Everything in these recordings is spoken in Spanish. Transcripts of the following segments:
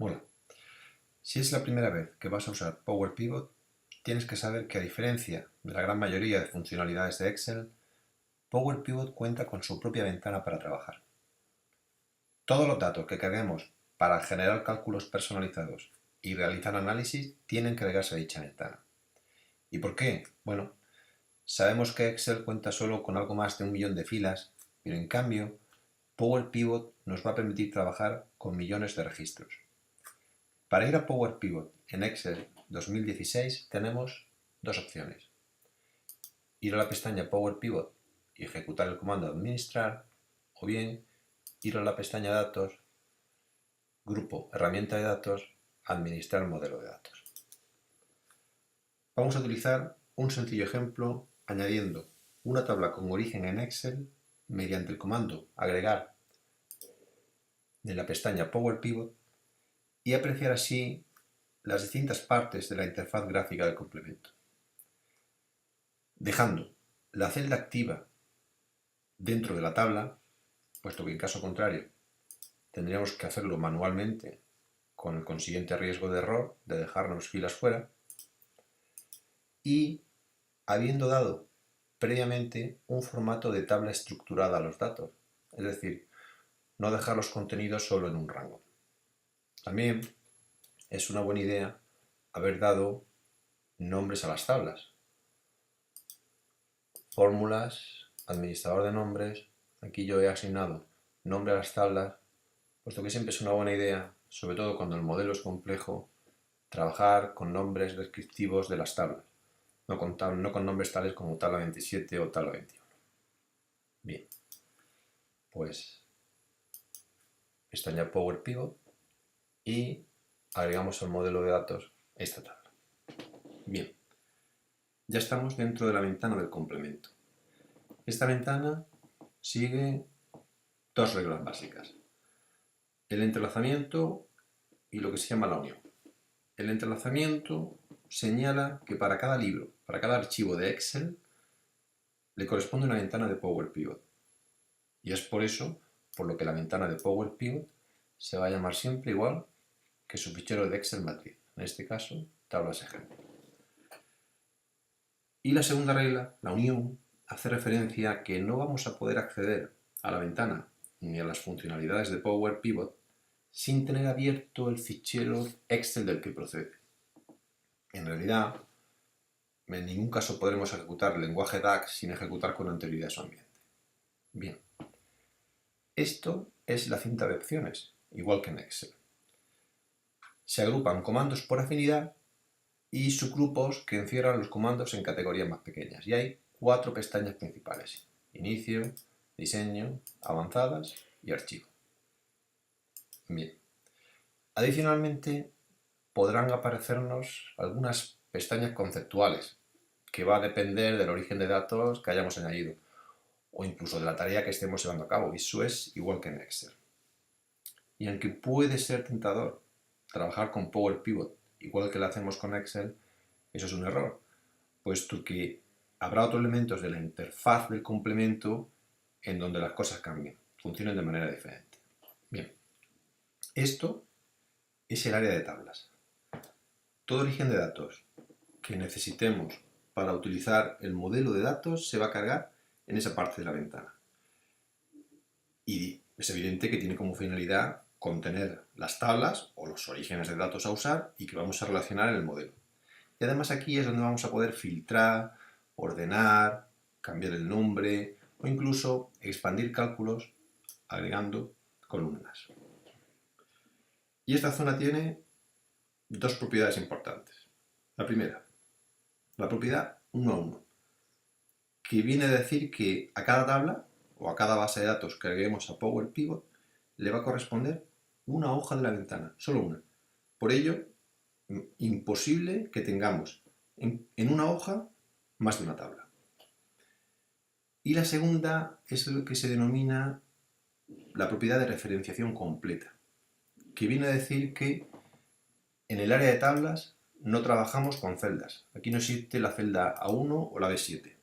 Hola. Si es la primera vez que vas a usar Power Pivot, tienes que saber que a diferencia de la gran mayoría de funcionalidades de Excel, Power Pivot cuenta con su propia ventana para trabajar. Todos los datos que carguemos para generar cálculos personalizados y realizar análisis tienen que agregarse a dicha ventana. ¿Y por qué? Bueno, sabemos que Excel cuenta solo con algo más de 1 millón de filas, pero en cambio, Power Pivot nos va a permitir trabajar con millones de registros. Para ir a Power Pivot en Excel 2016 tenemos dos opciones. Ir a la pestaña Power Pivot y ejecutar el comando administrar, o bien ir a la pestaña Datos, Grupo Herramienta de datos, Administrar modelo de datos. Vamos a utilizar un sencillo ejemplo añadiendo una tabla con origen en Excel mediante el comando agregar de la pestaña Power Pivot y apreciar así las distintas partes de la interfaz gráfica del complemento. Dejando la celda activa dentro de la tabla, puesto que en caso contrario tendríamos que hacerlo manualmente con el consiguiente riesgo de error de dejarnos filas fuera, y habiendo dado previamente un formato de tabla estructurada a los datos, es decir, no dejar los contenidos solo en un rango. También es una buena idea haber dado nombres a las tablas. Fórmulas, administrador de nombres, aquí yo he asignado nombre a las tablas, puesto que siempre es una buena idea, sobre todo cuando el modelo es complejo, trabajar con nombres descriptivos de las tablas, no con nombres tales como tabla 27 o tabla 21. Bien, pues pestaña Power Pivot y agregamos al modelo de datos esta tabla. Bien, ya estamos dentro de la ventana del complemento. Esta ventana sigue dos reglas básicas: el entrelazamiento y lo que se llama la unión. El entrelazamiento señala que para cada libro, para cada archivo de Excel, le corresponde una ventana de Power Pivot. Y es por eso por lo que la ventana de Power Pivot se va a llamar siempre igual que su fichero de Excel matriz, en este caso, tablas ejemplo. Y la segunda regla, la unión, hace referencia a que no vamos a poder acceder a la ventana ni a las funcionalidades de Power Pivot sin tener abierto el fichero Excel del que procede. En realidad, en ningún caso podremos ejecutar el lenguaje DAX sin ejecutar con anterioridad su ambiente. Bien, esto es la cinta de opciones, igual que en Excel. Se agrupan comandos por afinidad y subgrupos que encierran los comandos en categorías más pequeñas. Y hay 4 pestañas principales: inicio, diseño, avanzadas y archivo. Bien. Adicionalmente, podrán aparecernos algunas pestañas conceptuales, que va a depender del origen de datos que hayamos añadido, o incluso de la tarea que estemos llevando a cabo. Eso es igual que en Excel. Y aunque puede ser tentador trabajar con Power Pivot igual que lo hacemos con Excel, eso es un error, puesto que habrá otros elementos de la interfaz del complemento en donde las cosas cambien, funcionen de manera diferente. Bien, esto es el área de tablas. Todo origen de datos que necesitemos para utilizar el modelo de datos se va a cargar en esa parte de la ventana. Y es evidente que tiene como finalidad contener las tablas o los orígenes de datos a usar y que vamos a relacionar en el modelo. Y además aquí es donde vamos a poder filtrar, ordenar, cambiar el nombre o incluso expandir cálculos agregando columnas. Y esta zona tiene dos propiedades importantes. La primera, la propiedad 1 a 1, que viene a decir que a cada tabla o a cada base de datos que agreguemos a Power Pivot le va a corresponder una hoja de la ventana, solo una. Por ello, imposible que tengamos en una hoja más de una tabla. Y la segunda es lo que se denomina la propiedad de referenciación completa, que viene a decir que en el área de tablas no trabajamos con celdas. Aquí no existe la celda A1 o la B7.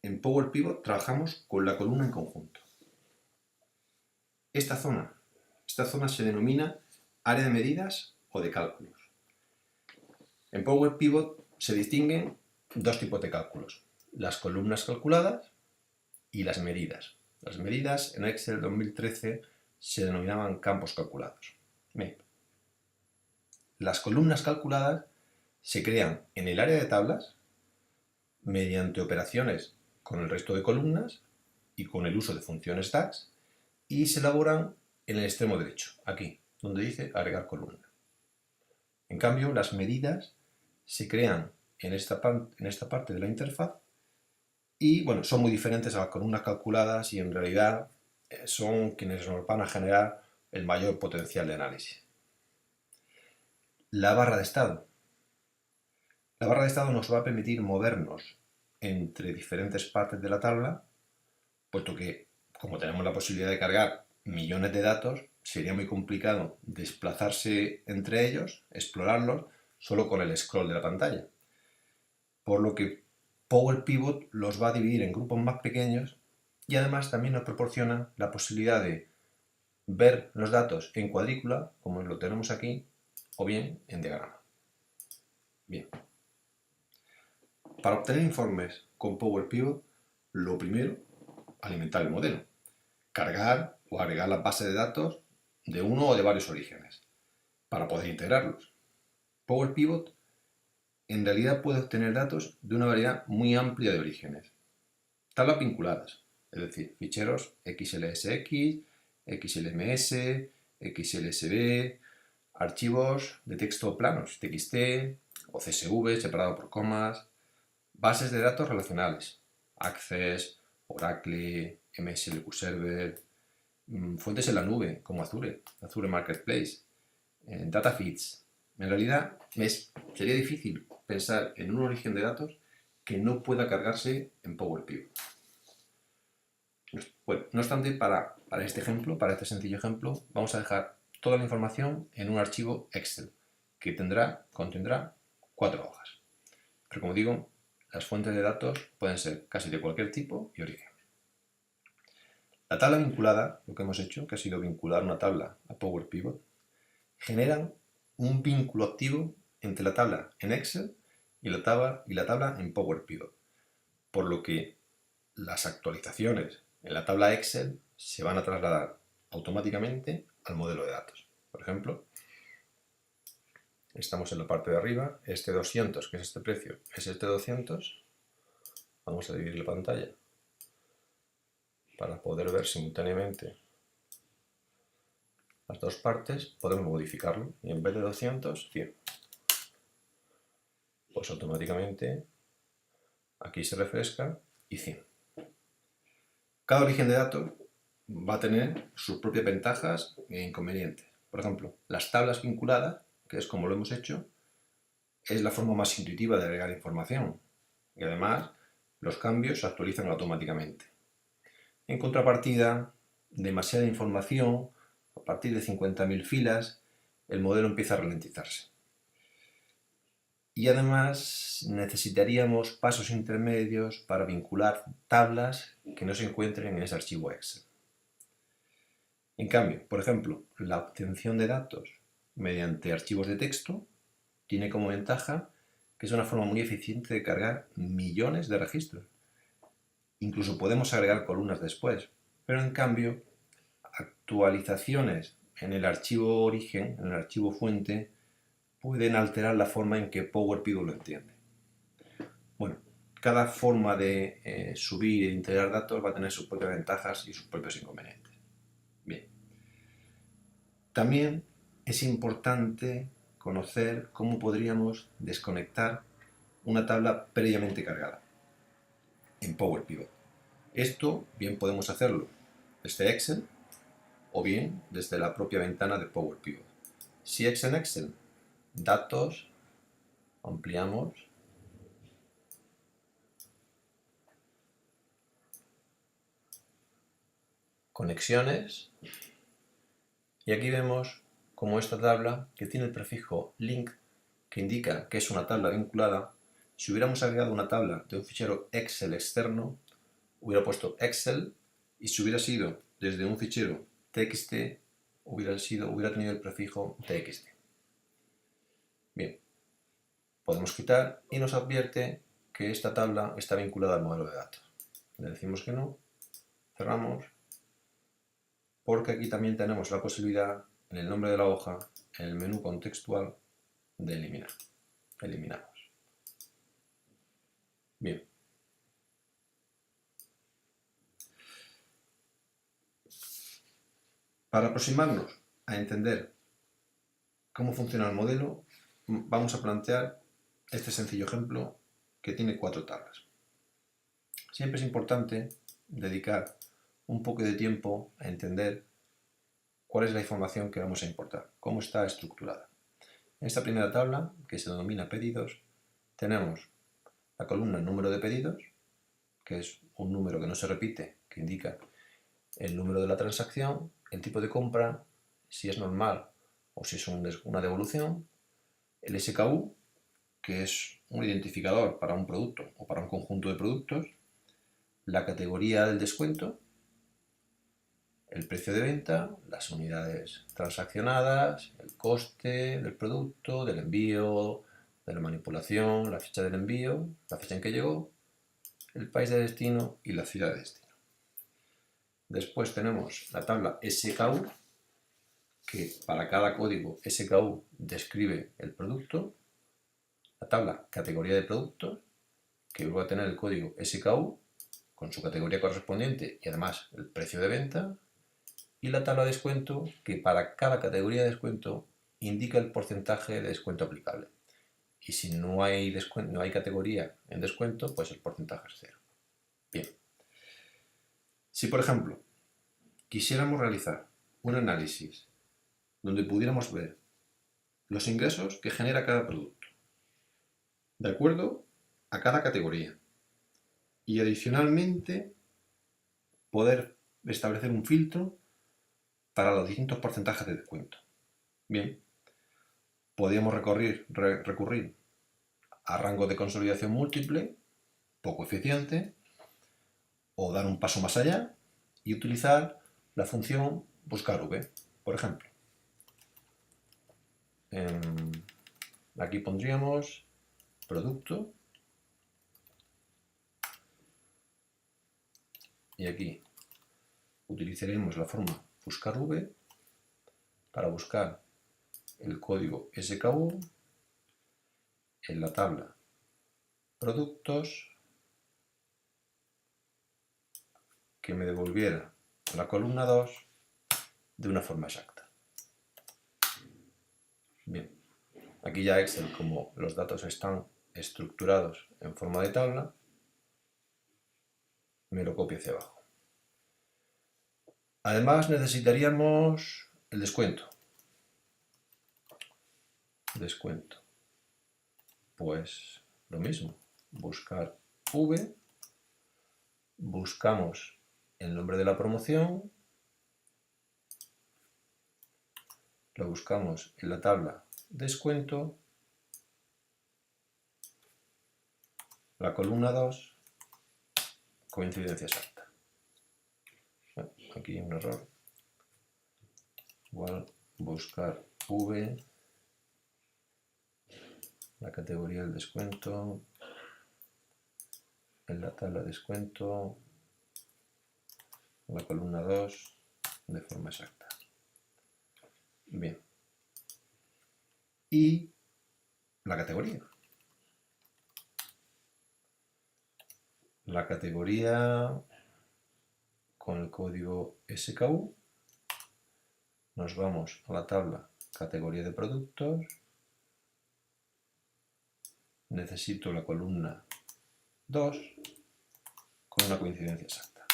En Power Pivot trabajamos con la columna en conjunto. Esta zona se denomina área de medidas o de cálculos. En Power Pivot se distinguen dos tipos de cálculos: las columnas calculadas y las medidas. Las medidas en Excel 2013 se denominaban campos calculados. Bien. Las columnas calculadas se crean en el área de tablas mediante operaciones con el resto de columnas y con el uso de funciones DAX, y se elaboran en el extremo derecho, aquí, donde dice agregar columna. En cambio, las medidas se crean en esta parte de la interfaz y, bueno, son muy diferentes a las columnas calculadas y en realidad son quienes nos van a generar el mayor potencial de análisis. La barra de estado. La barra de estado nos va a permitir movernos entre diferentes partes de la tabla, puesto que, como tenemos la posibilidad de cargar millones de datos, sería muy complicado desplazarse entre ellos, explorarlos, solo con el scroll de la pantalla. Por lo que Power Pivot los va a dividir en grupos más pequeños y además también nos proporciona la posibilidad de ver los datos en cuadrícula, como lo tenemos aquí, o bien en diagrama. Bien. Para obtener informes con Power Pivot, lo primero, alimentar el modelo. Cargar o agregar las bases de datos de uno o de varios orígenes para poder integrarlos. Power Pivot en realidad puede obtener datos de una variedad muy amplia de orígenes. Tablas vinculadas, es decir, ficheros XLSX, XLMS, XLSB, archivos de texto planos, TXT o CSV separado por comas, bases de datos relacionales, Access, Oracle, MSLQ Server, fuentes en la nube como Azure Marketplace, data feeds. En realidad sería difícil pensar en un origen de datos que no pueda cargarse en Power Pivot. Bueno, no obstante, para este sencillo ejemplo, vamos a dejar toda la información en un archivo Excel que contendrá 4 hojas. Pero como digo, las fuentes de datos pueden ser casi de cualquier tipo y origen. La tabla vinculada, lo que hemos hecho, que ha sido vincular una tabla a Power Pivot, generan un vínculo activo entre la tabla en Excel y la tabla en Power Pivot, por lo que las actualizaciones en la tabla Excel se van a trasladar automáticamente al modelo de datos. Por ejemplo, estamos en la parte de arriba, este 200, que es este precio, es este 200. Vamos a dividir la pantalla para poder ver simultáneamente las dos partes. Podemos modificarlo y en vez de 200, 100. Pues automáticamente aquí se refresca y 100. Cada origen de datos va a tener sus propias ventajas e inconvenientes. Por ejemplo, las tablas vinculadas, que es como lo hemos hecho, es la forma más intuitiva de agregar información y además los cambios se actualizan automáticamente. En contrapartida, demasiada información, a partir de 50.000 filas, el modelo empieza a ralentizarse. Y además necesitaríamos pasos intermedios para vincular tablas que no se encuentren en ese archivo Excel. En cambio, por ejemplo, la obtención de datos mediante archivos de texto tiene como ventaja que es una forma muy eficiente de cargar millones de registros. Incluso podemos agregar columnas después, pero en cambio, actualizaciones en el archivo origen, en el archivo fuente, pueden alterar la forma en que Power Pivot lo entiende. Bueno, cada forma de subir e integrar datos va a tener sus propias ventajas y sus propios inconvenientes. Bien. También es importante conocer cómo podríamos desconectar una tabla previamente cargada en Power Pivot. Esto bien podemos hacerlo desde Excel o bien desde la propia ventana de Power Pivot. Si es en Excel, datos, ampliamos, conexiones, y aquí vemos como esta tabla, que tiene el prefijo link, que indica que es una tabla vinculada, si hubiéramos agregado una tabla de un fichero Excel externo, hubiera puesto Excel, y si hubiera sido desde un fichero TXT, hubiera tenido el prefijo txt. Bien, podemos quitar y nos advierte que esta tabla está vinculada al modelo de datos. Le decimos que no, cerramos, porque aquí también tenemos la posibilidad, en el nombre de la hoja, en el menú contextual, de eliminar. Eliminamos. Bien. Para aproximarnos a entender cómo funciona el modelo, vamos a plantear este sencillo ejemplo que tiene 4 tablas. Siempre es importante dedicar un poco de tiempo a entender cuál es la información que vamos a importar, cómo está estructurada. En esta primera tabla, que se denomina pedidos, tenemos la columna número de pedidos, que es un número que no se repite, que indica el número de la transacción, el tipo de compra, si es normal o si es una devolución, el SKU, que es un identificador para un producto o para un conjunto de productos, la categoría del descuento, el precio de venta, las unidades transaccionadas, el coste del producto, del envío, de la manipulación, la fecha del envío, la fecha en que llegó, el país de destino y la ciudad de destino. Después tenemos la tabla SKU, que para cada código SKU describe el producto, la tabla categoría de productos, que va a tener el código SKU con su categoría correspondiente y además el precio de venta, y la tabla de descuento, que para cada categoría de descuento indica el porcentaje de descuento aplicable. Y si no hay categoría en descuento, pues el porcentaje es 0. Bien. Si, por ejemplo, quisiéramos realizar un análisis donde pudiéramos ver los ingresos que genera cada producto, de acuerdo a cada categoría, y adicionalmente poder establecer un filtro para los distintos porcentajes de descuento. Bien, podríamos recurrir a rango de consolidación múltiple, poco eficiente, o dar un paso más allá y utilizar la función buscar v, por ejemplo. Aquí pondríamos producto y aquí utilizaremos la forma buscar v para buscar el código SKU en la tabla productos que me devolviera la columna 2 de una forma exacta. Bien, aquí ya Excel, como los datos están estructurados en forma de tabla, me lo copio hacia abajo. Además necesitaríamos el descuento. Descuento. Pues lo mismo, buscar V, buscamos el nombre de la promoción, lo buscamos en la tabla descuento, la columna 2, coincidencia exacta. Aquí hay un error. Igual buscar V, la categoría del descuento, en la tabla descuento, la columna 2, de forma exacta. Bien. Y la categoría. La categoría con el código SKU, nos vamos a la tabla categoría de productos, necesito la columna 2 con una coincidencia exacta.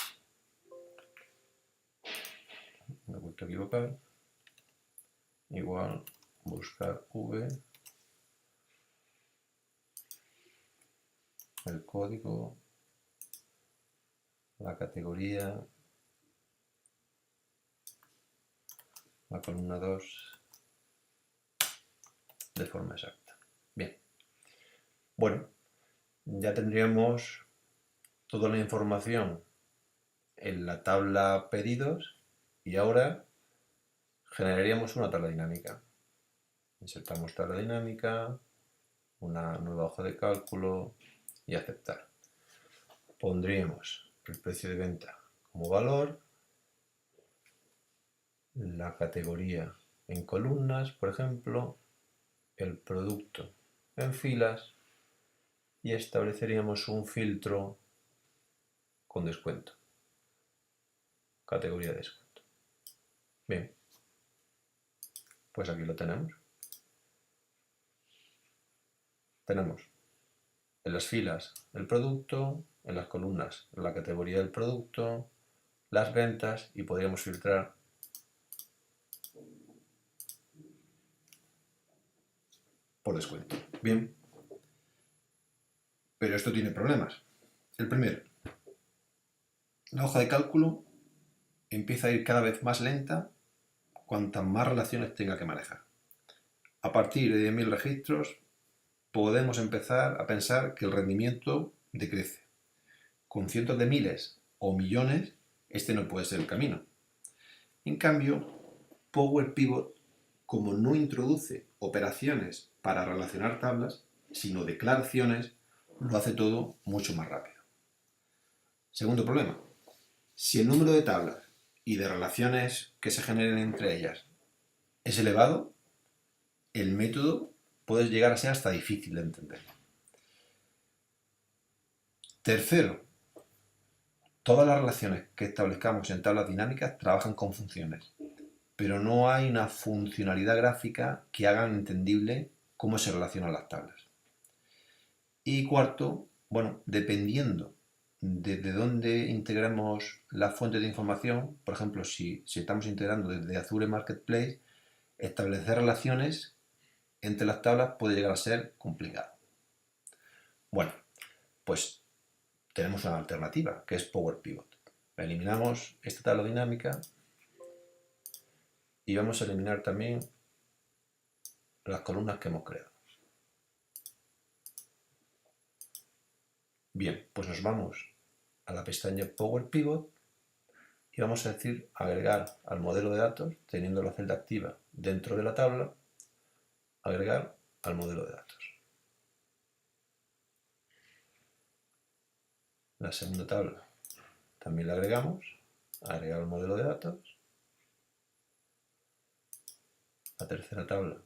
Me he vuelto a equivocar. Igual buscar V, el código, la categoría, la columna 2 de forma exacta. Bien. Bueno, ya tendríamos toda la información en la tabla pedidos y ahora generaríamos una tabla dinámica. Insertamos tabla dinámica, una nueva hoja de cálculo y aceptar. Pondríamos el precio de venta como valor, la categoría en columnas, por ejemplo, el producto en filas y estableceríamos un filtro con descuento. Categoría de descuento. Bien, pues aquí lo tenemos. Tenemos en las filas el producto, en las columnas la categoría del producto, las ventas y podríamos filtrar por descuento. Bien, pero esto tiene problemas. El primero, la hoja de cálculo empieza a ir cada vez más lenta cuantas más relaciones tenga que manejar. A partir de 10.000 registros podemos empezar a pensar que el rendimiento decrece. Con cientos de miles o millones, este no puede ser el camino. En cambio, Power Pivot, como no introduce operaciones para relacionar tablas, sino declaraciones, lo hace todo mucho más rápido. Segundo problema, si el número de tablas y de relaciones que se generen entre ellas es elevado, el método puede llegar a ser hasta difícil de entender. Tercero, todas las relaciones que establezcamos en tablas dinámicas trabajan con funciones, pero no hay una funcionalidad gráfica que haga entendible cómo se relacionan las tablas. Y cuarto, bueno, dependiendo de dónde integremos la fuente de información, por ejemplo, si estamos integrando desde Azure Marketplace, establecer relaciones entre las tablas puede llegar a ser complicado. Bueno, pues tenemos una alternativa, que es Power Pivot. Eliminamos esta tabla dinámica y vamos a eliminar también las columnas que hemos creado. Bien, pues nos vamos a la pestaña Power Pivot y vamos a decir agregar al modelo de datos, teniendo la celda activa dentro de la tabla, agregar al modelo de datos. La segunda tabla también la agregamos, agregar al modelo de datos. La tercera tabla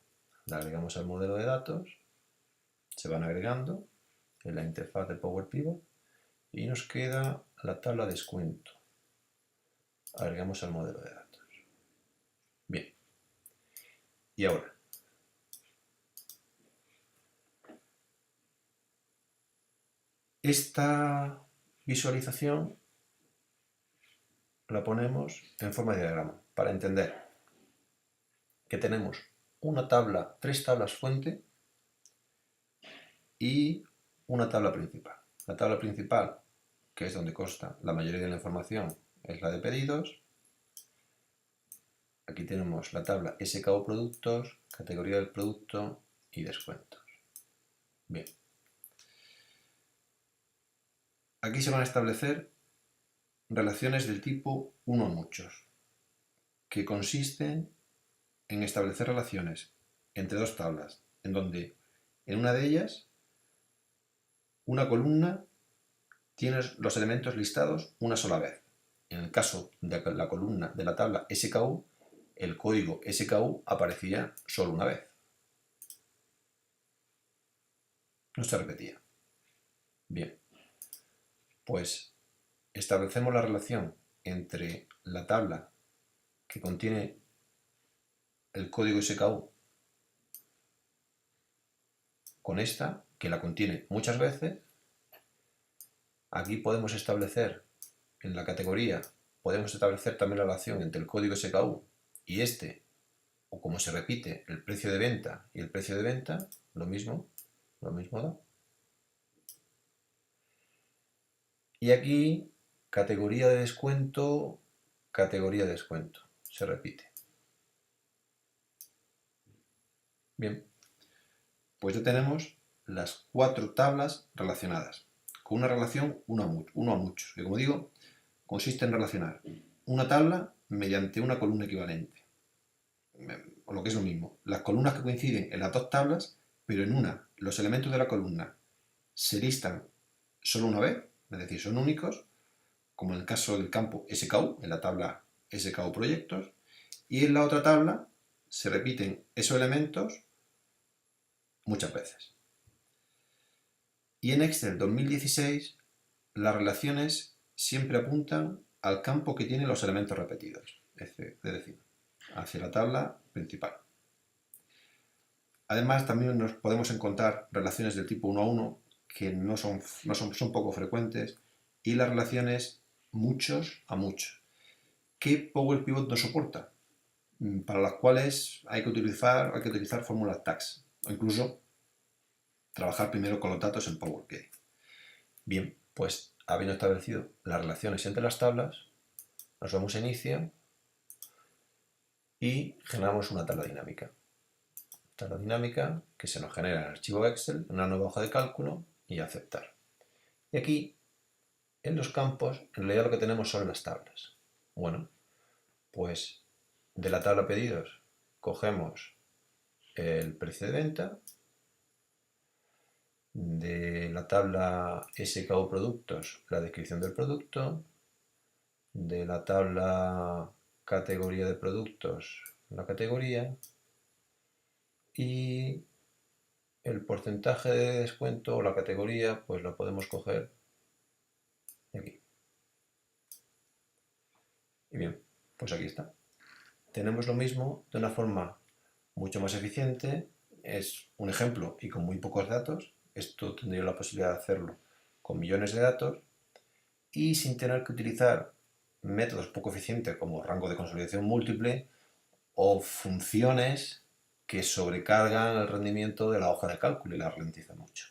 la agregamos al modelo de datos, se van agregando en la interfaz de Power Pivot y nos queda la tabla descuento. Agregamos al modelo de datos. Bien. Y ahora, esta visualización la ponemos en forma de diagrama para entender que tenemos una tabla, tres tablas fuente y una tabla principal. La tabla principal, que es donde consta la mayoría de la información, es la de pedidos. Aquí tenemos la tabla SKU productos, categoría del producto y descuentos. Bien. Aquí se van a establecer relaciones del tipo uno a muchos, que consisten en establecer relaciones entre dos tablas, en donde en una de ellas una columna tiene los elementos listados una sola vez. En el caso de la columna de la tabla SKU, el código SKU aparecía solo una vez. No se repetía. Bien, pues establecemos la relación entre la tabla que contiene el código SKU con esta, que la contiene muchas veces. Aquí podemos establecer en la categoría, podemos establecer también la relación entre el código SKU y este, o como se repite, el precio de venta y el precio de venta, lo mismo da. Y aquí, categoría de descuento, se repite. Bien, pues ya tenemos las cuatro tablas relacionadas, con una relación uno a muchos, que como digo, consiste en relacionar una tabla mediante una columna equivalente. o lo que es lo mismo, las columnas que coinciden en las dos tablas, pero en una los elementos de la columna se listan solo una vez, es decir, son únicos, como en el caso del campo SKU, en la tabla SKU Proyectos, y en la otra tabla se repiten esos elementos muchas veces. Y en Excel 2016 las relaciones siempre apuntan al campo que tiene los elementos repetidos, es decir, hacia la tabla principal. Además, también nos podemos encontrar relaciones del tipo 1 a 1 que son poco frecuentes, y las relaciones muchos a muchos, que Power Pivot no soporta, para las cuales hay que utilizar fórmulas DAX, o incluso trabajar primero con los datos en Power BI. Bien, pues habiendo establecido las relaciones entre las tablas, nos vamos a inicio y generamos una tabla dinámica. Tabla dinámica que se nos genera en el archivo Excel, en una nueva hoja de cálculo, y aceptar. Y aquí, en los campos, en realidad lo que tenemos son las tablas. Bueno, pues de la tabla pedidos cogemos el precio de venta, de la tabla SKU productos la descripción del producto, de la tabla categoría de productos la categoría, y el porcentaje de descuento o la categoría pues lo podemos coger aquí. Y bien, pues aquí está. Tenemos lo mismo de una forma mucho más eficiente. Es un ejemplo y con muy pocos datos. Esto tendría la posibilidad de hacerlo con millones de datos y sin tener que utilizar métodos poco eficientes como rango de consolidación múltiple o funciones que sobrecargan el rendimiento de la hoja de cálculo y la ralentizan mucho.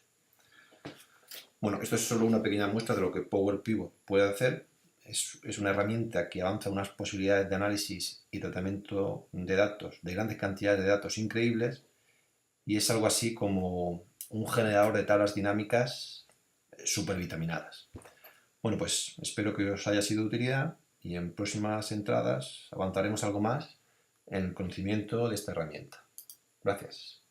Bueno, esto es solo una pequeña muestra de lo que Power Pivot puede hacer. Es una herramienta que avanza unas posibilidades de análisis y tratamiento de datos, de grandes cantidades de datos increíbles, y es algo así como un generador de tablas dinámicas supervitaminadas. Bueno, pues espero que os haya sido de utilidad y en próximas entradas avanzaremos algo más en el conocimiento de esta herramienta. Gracias.